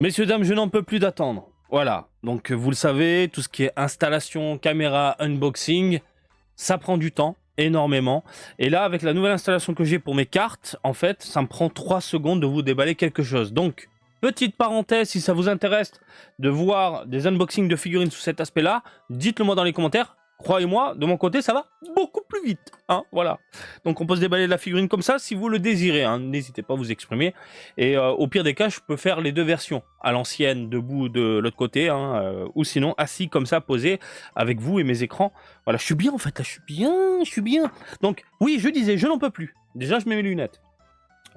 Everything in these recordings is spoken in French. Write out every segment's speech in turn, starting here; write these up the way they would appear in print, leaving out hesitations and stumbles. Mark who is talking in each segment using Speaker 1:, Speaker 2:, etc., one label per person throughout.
Speaker 1: Messieurs, dames, je n'en peux plus d'attendre. Voilà, donc vous le savez, tout ce qui est installation, caméra, unboxing, ça prend du temps, énormément. Et là, avec la nouvelle installation que j'ai pour mes cartes, en fait, ça me prend 3 secondes de vous déballer quelque chose. Donc, petite parenthèse, si ça vous intéresse de voir des unboxings de figurines sous cet aspect-là, dites-le moi dans les commentaires. Croyez-moi, de mon côté, ça va beaucoup plus vite. Hein, voilà. Donc on peut se déballer de la figurine comme ça si vous le désirez. Hein. N'hésitez pas à vous exprimer. Et au pire des cas, je peux faire les deux versions. À l'ancienne, debout de l'autre côté. Hein, ou sinon, assis comme ça, posé, avec vous et mes écrans. Voilà, je suis bien en fait. Là, je suis bien. Donc oui, je disais, je n'en peux plus. Déjà, je mets mes lunettes.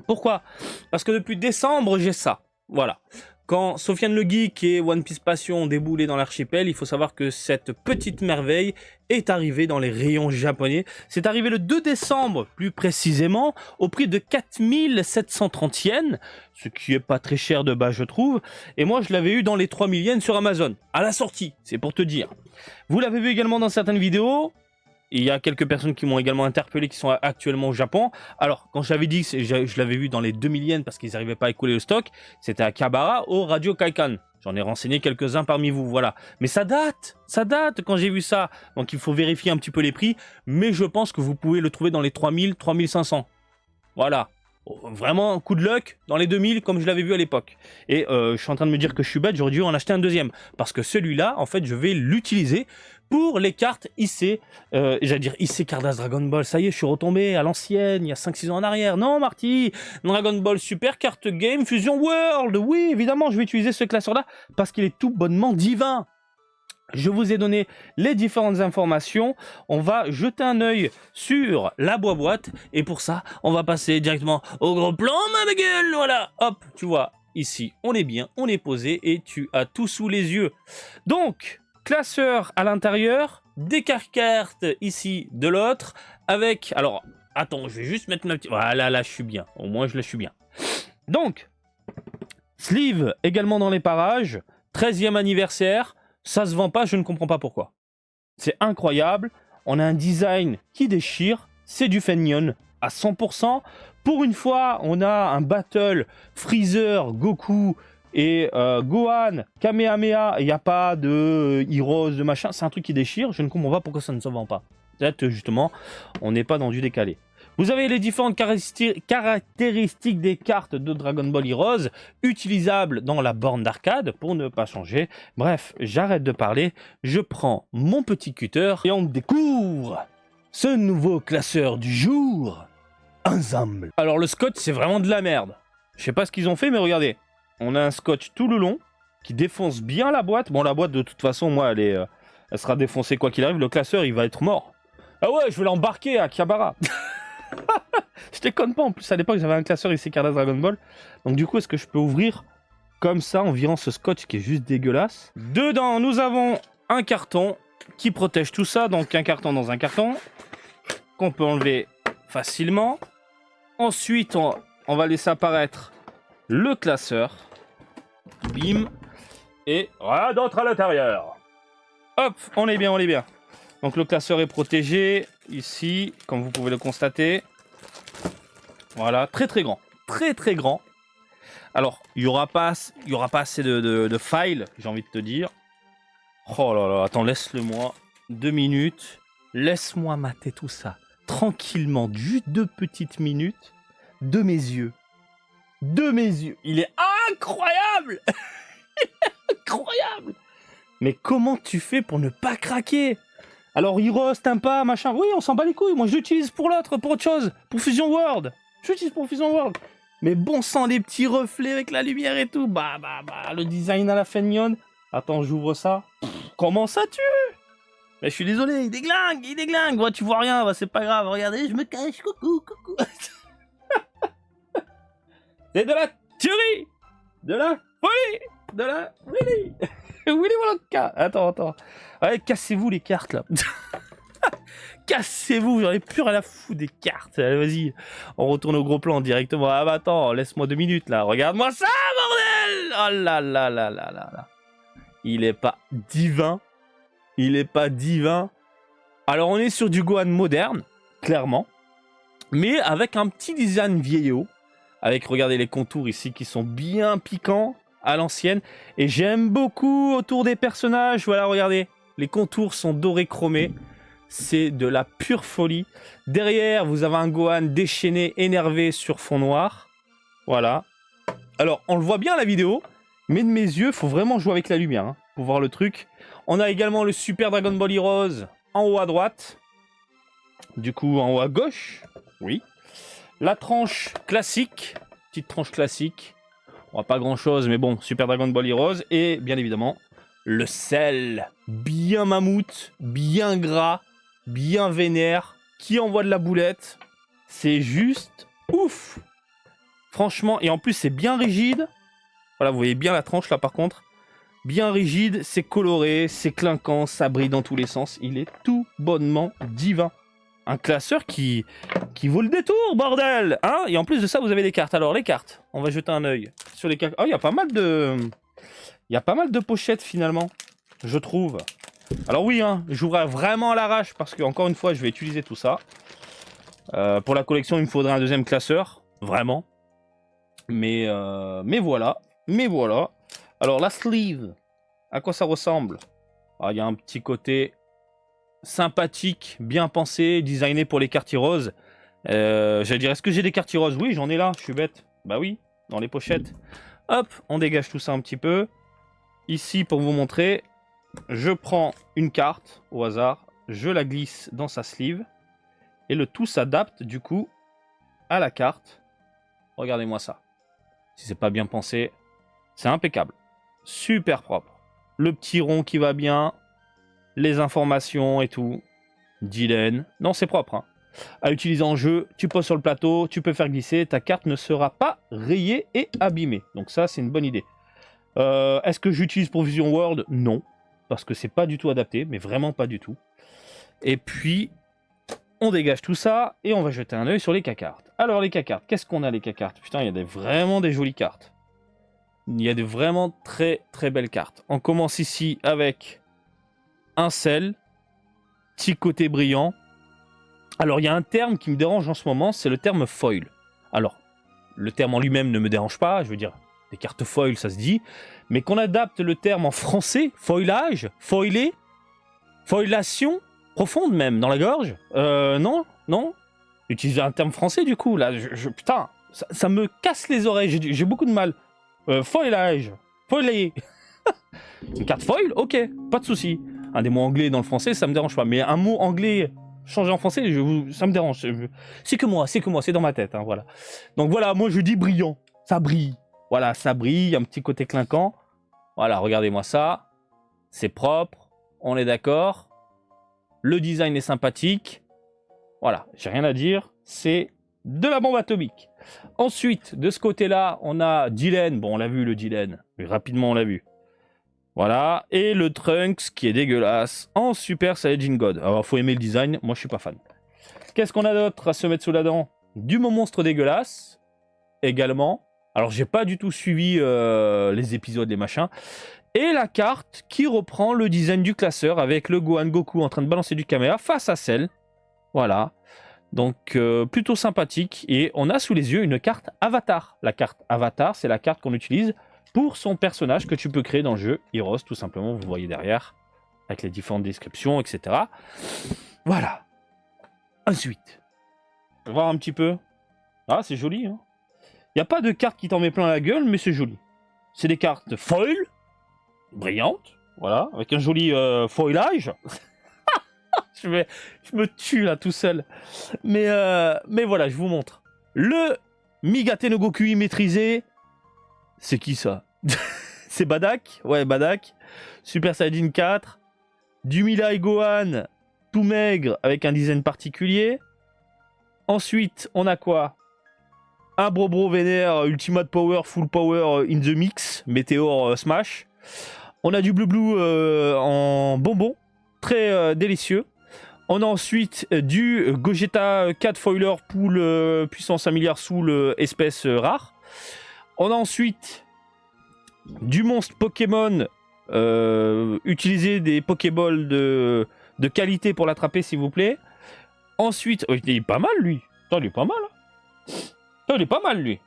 Speaker 1: Pourquoi? Parce que depuis décembre, j'ai ça. Voilà. Quand Sofiane le Geek et One Piece Passion ont déboulé dans l'archipel, il faut savoir que cette petite merveille est arrivée dans les rayons japonais. C'est arrivé le 2 décembre, plus précisément, au prix de 4730 yens, ce qui est pas très cher de base, je trouve. Et moi, je l'avais eu dans les 3000 yens sur Amazon, à la sortie, c'est pour te dire. Vous l'avez vu également dans certaines vidéos. Il y a quelques personnes qui m'ont également interpellé qui sont actuellement au Japon. Alors, quand j'avais dit que je l'avais vu dans les 2000 yens parce qu'ils n'arrivaient pas à écouler le stock, c'était à Kabara au Radio Kaikan. J'en ai renseigné quelques-uns parmi vous, voilà. Mais ça date quand j'ai vu ça. Donc il faut vérifier un petit peu les prix, mais je pense que vous pouvez le trouver dans les 3000, 3500. Voilà. Vraiment, coup de luck, dans les 2000, comme je l'avais vu à l'époque. Et je suis en train de me dire que je suis bête, j'aurais dû en acheter un deuxième. Parce que celui-là, en fait, je vais l'utiliser pour les cartes IC. J'allais dire IC Cardass Dragon Ball. Ça y est, je suis retombé à l'ancienne, il y a 5-6 ans en arrière. Non, Marty, Dragon Ball Super Carte Game Fusion World. Oui, évidemment, je vais utiliser ce classeur-là parce qu'il est tout bonnement divin. Je vous ai donné les différentes informations. On va jeter un œil sur la boîte. Et pour ça, on va passer directement au gros plan, ma gueule. Voilà, hop, tu vois, ici, on est bien, on est posé et tu as tout sous les yeux. Donc, classeur à l'intérieur, des cartes ici de l'autre. Avec, alors, attends, je vais juste mettre ma petite... Voilà, là, je suis bien. Au moins, je suis bien. Donc, sleeve également dans les parages. 13e anniversaire. Ça se vend pas, je ne comprends pas pourquoi. C'est incroyable, on a un design qui déchire, c'est du Fenyon à 100%. Pour une fois, on a un battle Freezer, Goku et Gohan, Kamehameha, il n'y a pas de Heroes, de machin, c'est un truc qui déchire, je ne comprends pas pourquoi ça ne se vend pas. Peut-être justement, on n'est pas dans du décalé. Vous avez les différentes caractéristiques des cartes de Dragon Ball Heroes, utilisables dans la borne d'arcade pour ne pas changer. Bref, j'arrête de parler, je prends mon petit cutter et on découvre ce nouveau classeur du jour, ensemble. Alors le scotch, c'est vraiment de la merde. Je sais pas ce qu'ils ont fait, mais regardez. On a un scotch tout le long qui défonce bien la boîte. Bon, la boîte, de toute façon, moi, elle sera défoncée quoi qu'il arrive. Le classeur, il va être mort. Ah ouais, je vais l'embarquer à Kiabara. Je déconne pas, en plus à l'époque j'avais un classeur ici Cardass Dragon Ball. Donc du coup est-ce que je peux ouvrir comme ça en virant ce scotch qui est juste dégueulasse. Dedans nous avons un carton qui protège tout ça. Donc un carton dans un carton qu'on peut enlever facilement. Ensuite on va laisser apparaître le classeur. Bim. Et rien d'autre à l'intérieur. Hop, on est bien, on est bien. Donc le classeur est protégé ici, comme vous pouvez le constater. Voilà, très très grand. Très très grand. Alors, il n'y aura pas assez de files, j'ai envie de te dire. Oh là là, attends, laisse-le-moi 2 minutes. Laisse-moi mater tout ça tranquillement, juste 2 petites minutes, de mes yeux. De mes yeux. Il est incroyable. Incroyable. Mais comment tu fais pour ne pas craquer? Alors, Heroes, t'aimes pas, machin. Oui, on s'en bat les couilles. Moi, je l'utilise pour l'autre, pour autre chose. Pour Fusion World. Je l'utilise pour Fusion World. Mais bon sang, les petits reflets avec la lumière et tout. Bah. Le design à la Fenyon. Attends, j'ouvre ça. Comment ça tue? Mais je suis désolé, il déglingue. Ouais, tu vois rien, bah, c'est pas grave. Regardez, je me cache. Coucou. C'est de la tuerie. De la folie. De la Willy. Willy Wonka. Attends. Ouais, cassez-vous les cartes là. Cassez-vous, j'en ai plus rien à foutre des cartes. Allez, vas-y, on retourne au gros plan directement. Ah bah attends, laisse-moi 2 minutes là. Regarde-moi ça, bordel. Oh là là. Il est pas divin. Alors on est sur du Gohan moderne, clairement. Mais avec un petit design vieillot. Avec, regardez les contours ici qui sont bien piquants. à l'ancienne. Et j'aime beaucoup autour des personnages. Voilà, regardez. Les contours sont dorés chromés. C'est de la pure folie. Derrière, vous avez un Gohan déchaîné, énervé sur fond noir. Voilà. Alors, on le voit bien à la vidéo, mais de mes yeux, il faut vraiment jouer avec la lumière hein, pour voir le truc. On a également le Super Dragon Ball Heroes en haut à droite. Du coup, en haut à gauche. Oui. La tranche classique. Petite tranche classique. Bon, pas grand chose, mais bon, Super Dragon Ball Heroes. Et bien évidemment, le sel. Bien mammouth, bien gras, bien vénère. Qui envoie de la boulette. C'est juste ouf. Franchement, et en plus, c'est bien rigide. Voilà, vous voyez bien la tranche là par contre. Bien rigide, c'est coloré, c'est clinquant, ça brille dans tous les sens. Il est tout bonnement divin. Un classeur qui vaut le détour, bordel hein. Et en plus de ça, vous avez des cartes. Alors, les cartes, on va jeter un œil sur les cartes. Oh, il y a pas mal de pochettes, finalement, je trouve. Alors oui, hein, j'ouvre vraiment à l'arrache, parce que, encore une fois, je vais utiliser tout ça. Pour la collection, il me faudrait un deuxième classeur, vraiment. Mais voilà. Alors, la sleeve, à quoi ça ressemble? Il y a un petit côté sympathique, bien pensé, designé pour les cartes roses. J'allais dire, est-ce que j'ai des cartes roses? Oui, j'en ai là, je suis bête. Bah oui, dans les pochettes. Hop, on dégage tout ça un petit peu. Ici, pour vous montrer, je prends une carte au hasard, je la glisse dans sa sleeve, et le tout s'adapte du coup à la carte. Regardez-moi ça. Si c'est pas bien pensé, c'est impeccable. Super propre. Le petit rond qui va bien, les informations et tout. Dylan. Non, c'est propre. Hein. À utiliser en jeu, tu poses sur le plateau, tu peux faire glisser, ta carte ne sera pas rayée et abîmée. Donc ça, c'est une bonne idée. Est-ce que j'utilise pour Vision World? Non. Parce que c'est pas du tout adapté, mais vraiment pas du tout. Et puis, on dégage tout ça et on va jeter un œil sur les K-cartes. Alors, les K-cartes, qu'est-ce qu'on a les K-cartes? Putain, il y a vraiment des jolies cartes. Il y a des vraiment très très belles cartes. On commence ici avec un sel, petit côté brillant. Alors il y a un terme qui me dérange en ce moment, c'est le terme foil. Alors, le terme en lui-même ne me dérange pas, je veux dire, des cartes foil ça se dit, mais qu'on adapte le terme en français, foilage, foilé, foilation, profonde même, dans la gorge, non, utiliser un terme français du coup, là, putain, ça me casse les oreilles, j'ai beaucoup de mal. Foilage, foilé. Une carte foil, ok, pas de souci. Un des mots anglais dans le français, ça me dérange pas. Mais un mot anglais changé en français, ça me dérange. C'est que moi, c'est dans ma tête, hein, voilà. Donc voilà, moi je dis brillant, ça brille. Voilà, ça brille, un petit côté clinquant. Voilà, regardez-moi ça. C'est propre, on est d'accord. Le design est sympathique. Voilà, j'ai rien à dire, c'est de la bombe atomique. Ensuite, de ce côté-là, on a Dylan. Bon, on l'a vu le Dylan, mais rapidement on l'a vu. Voilà, et le Trunks qui est dégueulasse en Super Saiyajin God. Alors, faut aimer le design, moi je suis pas fan. Qu'est-ce qu'on a d'autre à se mettre sous la dent? Du monstre dégueulasse, également. Alors, j'ai pas du tout suivi les épisodes, les machins. Et la carte qui reprend le design du classeur avec le Gohan Goku en train de balancer du caméra face à Cell. Voilà. Donc, plutôt sympathique. Et on a sous les yeux une carte Avatar. La carte Avatar, c'est la carte qu'on utilise pour son personnage que tu peux créer dans le jeu. Heroes, tout simplement, vous voyez derrière. Avec les différentes descriptions, etc. Voilà. Ensuite, on va voir un petit peu. Ah, c'est joli. Hein. Il n'y a pas de carte qui t'en met plein la gueule, mais c'est joli. C'est des cartes foil, brillantes. Voilà, avec un joli foilage. Je me tue là tout seul. Mais voilà, je vous montre. Le Migate no Gokui maîtrisé. C'est qui ça? C'est Badak? Ouais, Badak. Super Saiyajin 4. Du Mila et Gohan, tout maigre, avec un design particulier. Ensuite, on a quoi? Un Bro vénère, Ultimate Power, Full Power in the Mix, Météor Smash. On a du Blue Blue en bonbon, très délicieux. On a ensuite du Gogeta 4 Foiler Pool puissance 1 milliard Soul espèce rare. On a ensuite du monstre Pokémon. Utilisez des Pokéballs de qualité pour l'attraper s'il vous plaît. Ensuite, il est pas mal lui. Attends, il est pas mal. Hein. Attends, il est pas mal lui.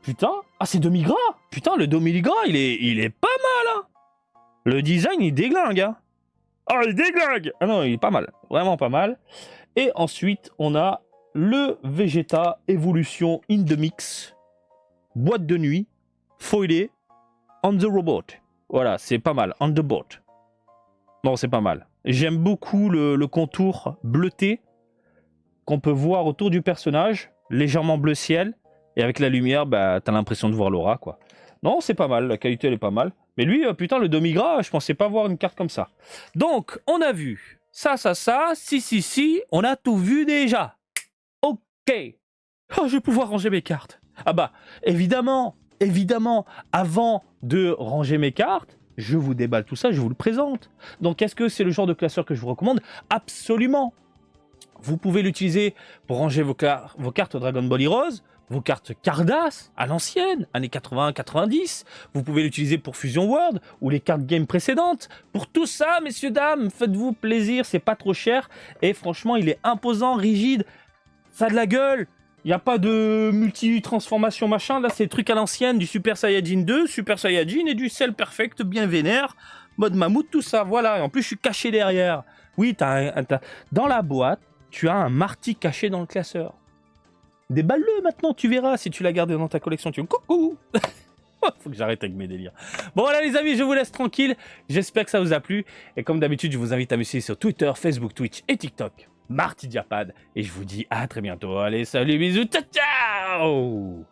Speaker 1: Putain, ah c'est demi-gras. Putain, le demi-gras, il est pas mal, hein. Le design, il déglingue, hein. Ah, il déglingue. Ah non, il est pas mal, vraiment pas mal. Et ensuite, on a le Vegeta Evolution in the Mix, boîte de nuit, foilé, on the robot. Voilà, c'est pas mal, on the boat. Non, c'est pas mal. J'aime beaucoup le contour bleuté qu'on peut voir autour du personnage, légèrement bleu ciel, et avec la lumière, bah, t'as l'impression de voir l'aura, quoi. Non, c'est pas mal, la qualité, elle est pas mal. Mais lui, putain, le demi-gras, je pensais pas voir une carte comme ça. Donc, on a vu ça, si, on a tout vu déjà. Ok. Oh, je vais pouvoir ranger mes cartes. Ah bah, évidemment, avant de ranger mes cartes, je vous déballe tout ça, je vous le présente. Donc, est-ce que c'est le genre de classeur que je vous recommande? Absolument. Vous pouvez l'utiliser pour ranger vos cartes Dragon Ball Heroes, vos cartes Cardass à l'ancienne, années 80-90. Vous pouvez l'utiliser pour Fusion World ou les cartes game précédentes. Pour tout ça, messieurs, dames, faites-vous plaisir, c'est pas trop cher. Et franchement, il est imposant, rigide, ça a de la gueule. Il n'y a pas de multi-transformation machin. Là, c'est le truc à l'ancienne, du Super Saiyajin 2, Super Saiyajin et du Cell Perfect bien vénère. Mode mammouth, tout ça, voilà. Et en plus, je suis caché derrière. Oui, dans la boîte, tu as un Marty caché dans le classeur. Déballe-le maintenant, tu verras si tu l'as gardé dans ta collection. Tu coucou. Faut que j'arrête avec mes délires. Bon voilà les amis, je vous laisse tranquille. J'espère que ça vous a plu. Et comme d'habitude, je vous invite à me suivre sur Twitter, Facebook, Twitch et TikTok. Marty Diapad. Et je vous dis à très bientôt. Allez, salut, bisous, ciao, ciao.